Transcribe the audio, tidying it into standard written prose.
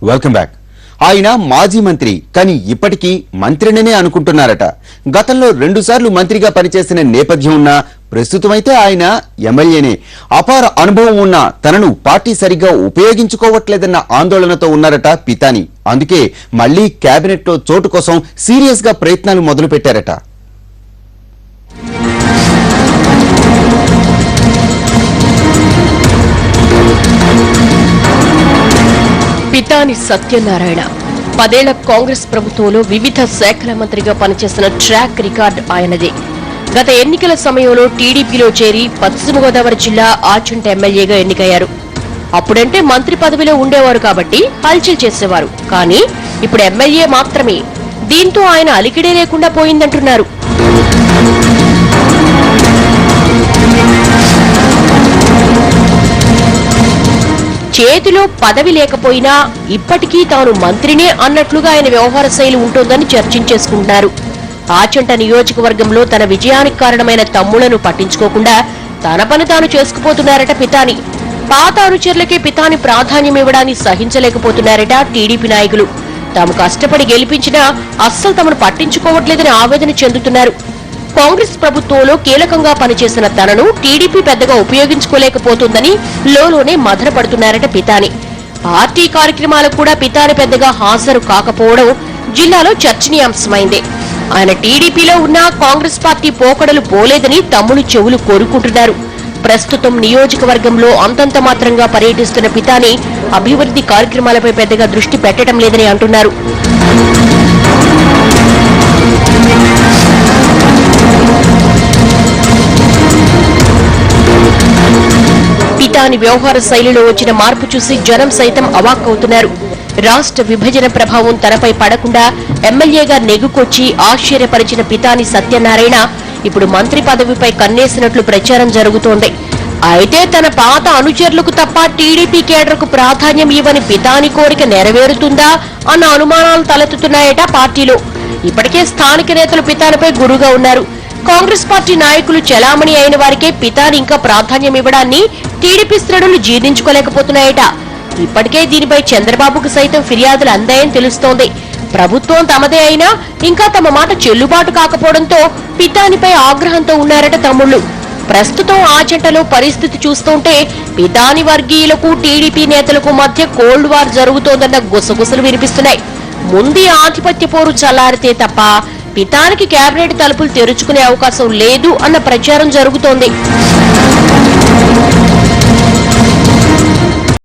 Welcome back. ఆయన మాజీ మంత్రి, కానీ ఇప్పటికీ మంత్రిననే అనుకుంటున్నారట. గతంలో 2 సార్లు మంత్రిగా పనిచేసిన నేపథ్యం ఉన్న ప్రస్తుతమైతే ఆయన ఎమ్మెల్యేనే. అపార అనుభవం ఉన్న తనను పార్టీ సరిగ్గా ఉపయోగించుకోవట్లేదన్న ఆందోళనతో ఉన్నారట పితాని. అందుకే మళ్లీ కేబినెట్ లో చోటు కోసం సీరియస్ గా ప్రయత్నాలు మొదలుపెట్టారట. పితాని సత్యనారాయణ 10 ఏళ్ల కాంగ్రెస్ ప్రభుత్వంలో వివిధ శాఖల మంత్రిగా పనిచేసిన ట్రాక్ రికార్డు ఆయనదే. గత ఎన్నికల సమయంలో టీడీపీలో చేరి పశ్చిమ గోదావరి జిల్లా ఆచంట ఎమ్మెల్యేగా ఎన్నికయ్యారు. అప్పుడంటే మంత్రి పదవిలో ఉండేవారు కాబట్టి హల్చల్ చేసేవారు. కానీ ఇప్పుడు ఎమ్మెల్యే మాత్రమే. దీంతో ఆయన అలికిడే లేకుండా పోయిందంటున్నారు. చేతిలో పదవి లేకపోయినా ఇప్పటికీ తాను మంత్రినే అన్నట్లుగా ఆయన వ్యవహార శైలి ఉంటోందని చర్చించేసుకుంటున్నారు. ఆచంట నియోజకవర్గంలో తన విజయానికి కారణమైన తమ్ముళ్లను పట్టించుకోకుండా తన పని తాను చేసుకుపోతున్నారట పితాని. పాత అనుచరులకే పితాని ప్రాధాన్యం ఇవ్వడాన్ని సహించలేకపోతున్నారట టీడీపీ నాయకులు. తాము కష్టపడి గెలిపించినా అస్సలు తమను పట్టించుకోవట్లేదని ఆవేదన చెందుతున్నారు. కాంగ్రెస్ ప్రభుత్వంలో కీలకంగా పనిచేసిన తనను టీడీపీ పెద్దగా ఉపయోగించుకోలేకపోతుందని లోలోనే మదనపడుతున్నారట పితాని. పార్టీ కార్యక్రమాలకు కూడా పితాని పెద్దగా హాజరు కాకపోవడం జిల్లాలో చర్చనీయాంశమైంది. ఆయన టీడీపీలో ఉన్న కాంగ్రెస్ పార్టీ పోకడలు పోలేదని తమ్ముడు చెవులు కోరుకుంటున్నారు. ప్రస్తుతం నియోజకవర్గంలో అంతంత మాత్రంగా పర్యటిస్తున్న పితాని అభివృద్ధి కార్యక్రమాలపై పెద్దగా దృష్టి పెట్టడం లేదని అంటున్నారు. పితాని వ్యవహార శైలిలో వచ్చిన మార్పు చూసి జనం సైతం అవాక్కవుతున్నారు. రాష్ట్ర విభజన ప్రభావం తనపై పడకుండా ఎమ్మెల్యేగా నెగ్గుకొచ్చి ఆశ్చర్యపరిచిన పితాని సత్యనారాయణ ఇప్పుడు మంత్రి పదవిపై కన్నేసినట్లు ప్రచారం జరుగుతోంది. అయితే తన పాత అనుచరులకు తప్ప టీడీపీ కేడర్కు ప్రాధాన్యం ఇవ్వని పితాని కోరిక నెరవేరుతుందా అన్న అనుమానాలు తలెత్తుతున్నాయట పార్టీలో. ఇప్పటికే స్థానిక నేతలు పితానిపై గురుగా ఉన్నారు. కాంగ్రెస్ పార్టీ నాయకులు చెలామణి అయిన వారికే పితాని ఇంకా ప్రాధాన్యం ఇవ్వడాన్ని టీడీపీ శ్రేణులు జీర్ణించుకోలేకపోతున్నాయట. ఇప్పటికే దీనిపై చంద్రబాబుకు సైతం ఫిర్యాదులు అందాయని తెలుస్తోంది. ప్రభుత్వం తమదే అయినా ఇంకా తమ మాట చెల్లుబాటు కాకపోవడంతో పితానిపై ఆగ్రహంతో ఉన్నారట తమ్ముళ్లు. ప్రస్తుతం ఆచంటలో పరిస్థితి చూస్తుంటే పితాని వర్గీయులకు టీడీపీ నేతలకు మధ్య కోల్డ్ వార్ జరుగుతోందన్న గుసగుసలు వినిపిస్తున్నాయి. ముందు ఆధిపత్య పోరు చల్లారితే తప్ప పితానికి కేబినెట్ తలుపులు తెరుచుకునే అవకాశం లేదు అన్న ప్రచారం జరుగుతోంది.